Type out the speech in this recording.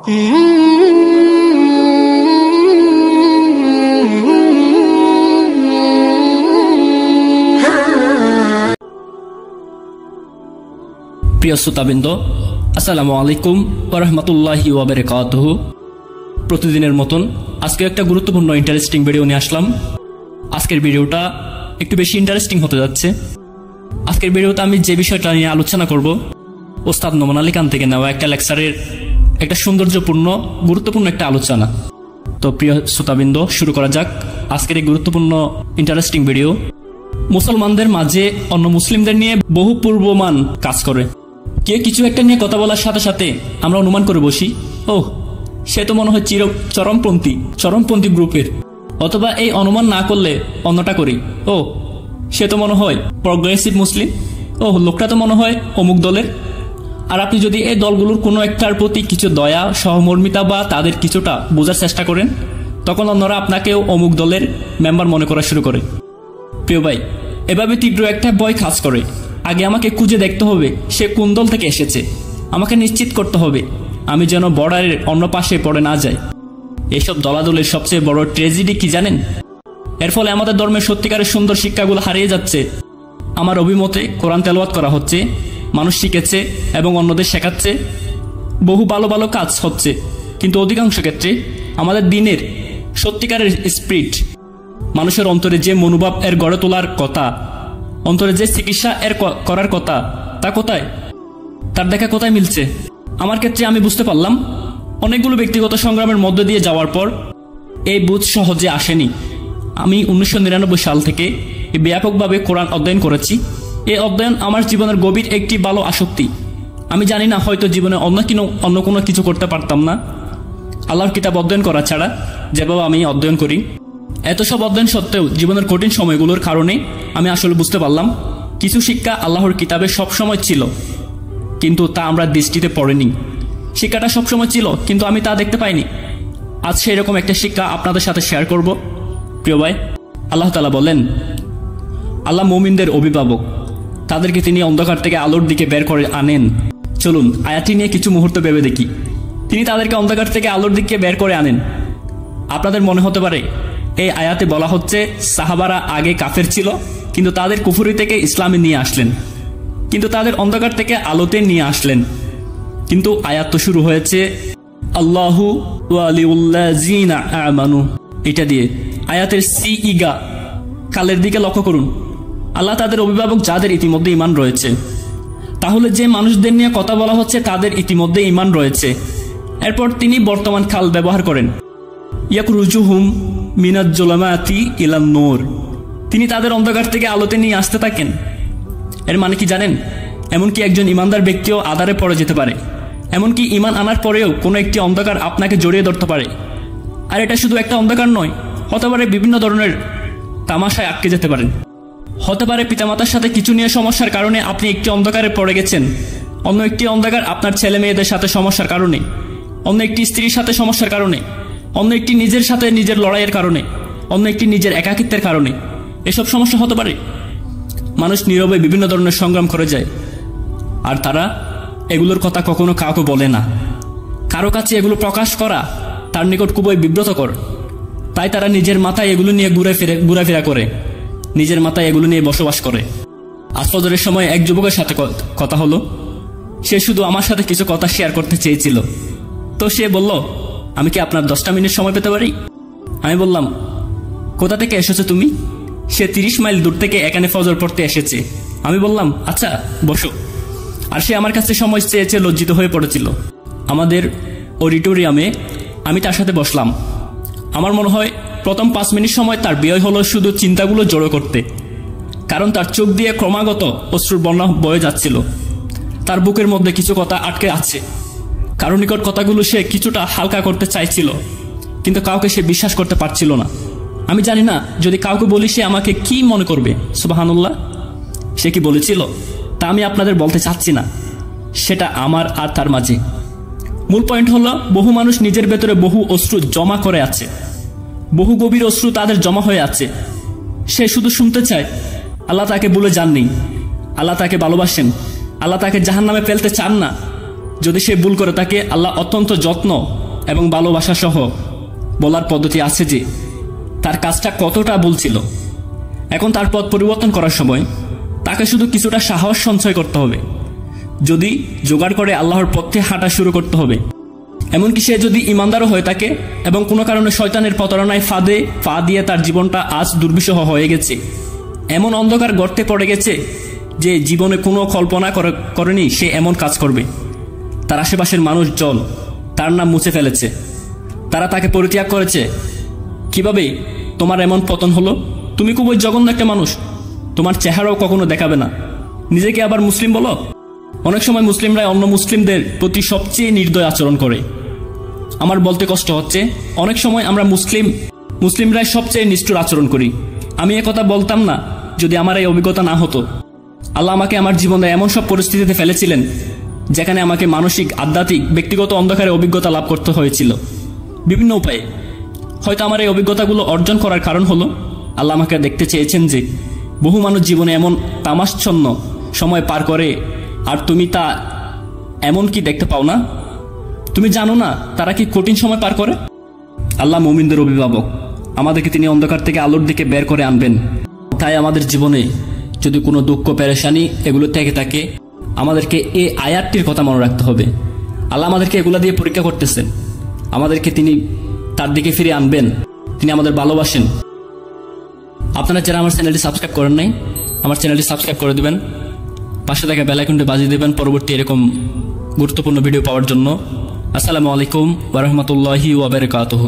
প্রিয় শ্রোতাবৃন্দ, আসসালামু আলাইকুম ওয়া রাহমাতুল্লাহি ওয়া বারাকাতুহু। প্রতিদিনের মতন আজকে একটা গুরুত্বপূর্ণ ইন্টারেস্টিং ভিডিও নিয়ে আসলাম। আজকের ভিডিওটা একটু বেশি ইন্টারেস্টিং হতে যাচ্ছে। আজকের ভিডিওতে আমি যে বিষয়টা নিয়ে আলোচনা করব, ওস্তাদ নোমান আলী খান থেকে নেওয়া একটা লেকচারের একটা সৌন্দর্যপূর্ণ গুরুত্বপূর্ণ একটা আলোচনা। তো প্রিয় শ্রোতাবৃন্দ, শুরু করা যাক আজকের এই গুরুত্বপূর্ণ ইন্টারেস্টিং ভিডিও। মুসলমানদের মাঝে অন্য মুসলিমদের নিয়ে বহু পূর্বমান কাজ করে। কেউ কিছু একটা নিয়ে কথা বলার সাথে সাথে আমরা অনুমান করে বসি, ও সে তো মনে হয় চরমপন্থী গ্রুপের। অথবা এই অনুমান না করলে অন্যটা করি, ও সে তো মনে হয় প্রগ্রেসিভ মুসলিম, ও লোকটা তো মনে হয় অমুক দলের। আর আপনি যদি এই দলগুলোর কোনো একটার প্রতি কিছু দয়া, সহমর্মিতা বা তাদের কিছুটা বোঝার চেষ্টা করেন, তখন অন্যরা আপনাকেও অমুক দলের মেম্বার মনে করা শুরু করে। প্রিয় ভাই, এভাবে তীব্র একটা ভয় কাজ করে। আগে আমাকে খুঁজে দেখতে হবে সে কোন দল থেকে এসেছে। আমাকে নিশ্চিত করতে হবে আমি যেন বর্ডারের অন্য পাশে পড়ে না যাই। এসব দলাদলের সবচেয়ে বড় ট্র্যাজেডি কি জানেন? এর ফলে আমাদের ধর্মের সত্যিকারের সুন্দর শিক্ষাগুলো হারিয়ে যাচ্ছে। আমার অভিমতে কোরআন তেলাওয়াত করা হচ্ছে, মানুষ শিখেছে এবং অন্যদের শেখাচ্ছে, বহু ভালো ভালো কাজ হচ্ছে, কিন্তু অধিকাংশ ক্ষেত্রে আমাদের দিনের সত্যিকারের স্পিরিট, মানুষের অন্তরে যে মনোভাব এর গড়ে তোলার কথা, অন্তরে যে চিকিৎসা এর করার কথা, তা কোথায়? তার দেখা কোথায় মিলছে? আমার ক্ষেত্রে আমি বুঝতে পারলাম অনেকগুলো ব্যক্তিগত সংগ্রামের মধ্য দিয়ে যাওয়ার পর এই বুঝ সহজে আসেনি। আমি 1999 সাল থেকে ব্যাপকভাবে কোরআন অধ্যয়ন করেছি। এই অধ্যয়ন আমার জীবনের গভীর একটি ভালো আসক্তি। আমি জানি না, হয়তো জীবনে অন্য কোনো কিছু করতে পারতাম না আল্লাহর কিতাব অধ্যয়ন করা ছাড়া, যেভাবে আমি অধ্যয়ন করি। এত সব অধ্যয়ন সত্ত্বেও জীবনের কঠিন সময়গুলোর কারণে আমি আসলে বুঝতে পারলাম কিছু শিক্ষা আল্লাহর কিতাবে সবসময় ছিল, কিন্তু তা আমরা দৃষ্টিতে পড়েনি। শিক্ষাটা সবসময় ছিল, কিন্তু আমি তা দেখতে পাইনি। আজ সেই রকম একটা শিক্ষা আপনাদের সাথে শেয়ার করব। প্রিয় ভাই, আল্লাহ তাআলা বলেন, আল্লাহ মুমিনদের অভিভাবক, তাদেরকে তিনি অন্ধকার থেকে আলোর দিকে বের করে আনেন। চলুন আয়াতটি নিয়ে কিছু মুহূর্ত ভেবে দেখি। তিনি তাদেরকে অন্ধকার থেকে আলোর দিকে বের করে আনেন। আপনাদের মনে হতে পারে এই আয়াতে বলা হচ্ছে সাহাবারা আগে কাফের ছিল, কিন্তু তাদের কুফরি থেকে ইসলামে নিয়ে আসলেন, কিন্তু তাদের অন্ধকার থেকে আলোতে নিয়ে আসলেন। কিন্তু আয়াত তো শুরু হয়েছে আল্লাহু ওয়ালিউল্লাযিনা আমানু, এটা দিয়ে। আয়াতের সিইগা কালের দিকে লক্ষ্য করুন। আল্লাহ তাদের অভিভাবক যাদের ইতিমধ্যে ঈমান রয়েছে। তাহলে যে মানুষদের নিয়ে কথা বলা হচ্ছে তাদের ইতিমধ্যে ঈমান রয়েছে। এরপর তিনি বর্তমান কাল ব্যবহার করেন, ইয়াকরুজুহুম মিনাজ জুলামাতি ইলান নূর, তিনি তাদের অন্ধকার থেকে আলোতে নিয়ে আসতে থাকেন। এর মানে কি জানেন? এমনকি একজন ইমানদার ব্যক্তিও আঁধারে পড়ে যেতে পারে। এমনকি ঈমান আনার পরেও কোনো একটি অন্ধকার আপনাকে জড়িয়ে ধরতে পারে। আর এটা শুধু একটা অন্ধকার নয়, হতে পারে বিভিন্ন ধরনের তামাশায় আটকে যেতে পারেন। হতে পারে পিতামাতার সাথে কিছু নিয়ে সমস্যার কারণে আপনি একটি অন্ধকারে পড়ে গেছেন। অন্য একটি অন্ধকার আপনার ছেলে মেয়েদের সাথে সমস্যার কারণে, অন্য একটি স্ত্রীর সাথে সমস্যার কারণে, অন্য একটি নিজের সাথে নিজের লড়াইয়ের কারণে, অন্য একটি নিজের একাকিত্বের কারণে। এসব সমস্যা হতে পারে। মানুষ নীরবে বিভিন্ন ধরনের সংগ্রাম করে যায়, আর তারা এগুলোর কথা কখনো কাউকে বলে না। কারো কাছে এগুলো প্রকাশ করা তার নিকট খুবই বিব্রতকর। তাই তারা নিজের মাথায় এগুলো নিয়ে ঘুরাফেরা করে, নিজের মাথায় এগুলো নিয়ে বসবাস করে। আজ ফজরের সময় এক যুবকের সাথে কথা হলো। সে শুধু আমার সাথে কিছু কথা শেয়ার করতে চেয়েছিল। তো সে বলল, আমি কি আপনার 10টা মিনিট সময় পেতে পারি? আমি বললাম, কোথা থেকে এসেছো তুমি? সে 30 মাইল দূর থেকে এখানে ফজর পড়তে এসেছে। আমি বললাম, আচ্ছা বসো। আর সে আমার কাছে সময় চেয়েছে, লজ্জিত হয়ে পড়েছিল। আমাদের অডিটোরিয়ামে আমি তার সাথে বসলাম। আমার মনে হয় প্রথম 5 মিনিট সময় তার ব্যয় হলো শুধু চিন্তাগুলো জড়ো করতে, কারণ তার চোখ দিয়ে ক্রমাগত অশ্রুর বন্যা বয়ে যাচ্ছিল। তার বুকের মধ্যে কিছু কথা আটকে আছে। কারো নিকট কথাগুলো সে কিছুটা হালকা করতে চাইছিল, কিন্তু কাউকে সে বিশ্বাস করতে পারছিল না। আমি জানি না যদি কাউকে বলি সে আমাকে কি মনে করবে। সুবহানাল্লাহ, সে কি বলেছিল তা আমি আপনাদের বলতে চাচ্ছি না। সেটা আমার আর তার মাঝে। মূল পয়েন্ট হলো, বহু মানুষ নিজের ভেতরে বহু অশ্রু জমা করে আছে, বহু গভীর অশ্রু তাদের জমা হয়ে আছে। সে শুধু শুনতে চায় আল্লাহ তাকে ভুলে যাননি, আল্লাহ তাকে ভালোবাসেন, আল্লাহ তাকে জাহান্নামে ফেলতে চান না। যদি সে ভুল করে থাকে, আল্লাহ অত্যন্ত যত্ন এবং ভালোবাসা সহ বলার পদ্ধতি আছে যে তার কাজটা কতটা ভুল ছিল। এখন তার পথ পরিবর্তন করার সময় তাকে শুধু কিছুটা সাহস সঞ্চয় করতে হবে, যদি জোগাড় করে আল্লাহর পথে হাঁটা শুরু করতে হবে। এমনকি সে যদি ইমানদারও হয়ে থাকে এবং কোনো কারণে শয়তানের প্রতারণায় ফাঁদে পা দিয়ে তার জীবনটা আজ দুর্বিষহ হয়ে গেছে, এমন অন্ধকার গর্তে পড়ে গেছে যে জীবনে কোনো কল্পনা করেনি সে এমন কাজ করবে। তার আশেপাশের মানুষজন তার নাম মুছে ফেলেছে, তারা তাকে পরিত্যাগ করেছে। কিভাবে তোমার এমন পতন হলো? তুমি খুবই জঘন্য একটা মানুষ, তোমার চেহারাও কখনো দেখাবে না, নিজেকে আবার মুসলিম বলো। অনেক সময় মুসলিমরা অন্য মুসলিমদের প্রতি সবচেয়ে নির্দয় আচরণ করে। আমার বলতে কষ্ট হচ্ছে, অনেক সময় আমরা মুসলিমরাই সবচেয়ে নিষ্ঠুর আচরণ করি। আমি একথা বলতাম না যদি আমার এই অভিজ্ঞতা না হতো। আল্লাহ আমাকে আমার জীবনে এমন সব পরিস্থিতিতে ফেলেছিলেন যেখানে আমাকে মানসিক, আধ্যাত্মিক, ব্যক্তিগত অন্ধকারে অভিজ্ঞতা লাভ করতে হয়েছিল বিভিন্ন উপায়ে। হয়তো আমার এই অভিজ্ঞতাগুলো অর্জন করার কারণ হলো আল্লাহ আমাকে দেখতে চেয়েছেন যে বহু মানুষ জীবনে এমন তামাশচ্ছন্ন সময় পার করে, আর তুমি তা এমন কি দেখতে পাও না? তুমি জানো না তারা কি কঠিন সময় পার করে? আল্লাহ মুমিনদের অভিভাবক, আমাদেরকে তিনি অন্ধকার থেকে আলোর দিকে বের করে আনবেন। তাই আমাদের জীবনে যদি কোনো দুঃখ, পেরেশানি এগুলো থেকে থাকে, আমাদেরকে এই আয়াতটির কথা মনে রাখতে হবে। আল্লাহ আমাদেরকে এগুলা দিয়ে পরীক্ষা করতেছেন, আমাদেরকে তিনি তার দিকে ফিরে আনবেন। তিনি আমাদের ভালোবাসেন। আপনারা যারা আমার চ্যানেলটি সাবস্ক্রাইব করেন নাই, আমার চ্যানেলটি সাবস্ক্রাইব করে দিবেন, পাশে থাকা বেল আইকনটি বাজিয়ে দেবেন পরবর্তী এরকম গুরুত্বপূর্ণ ভিডিও পাওয়ার জন্য। আসসালামু আলাইকুম ওয়া রাহমাতুল্লাহি ওয়া বারাকাতুহু।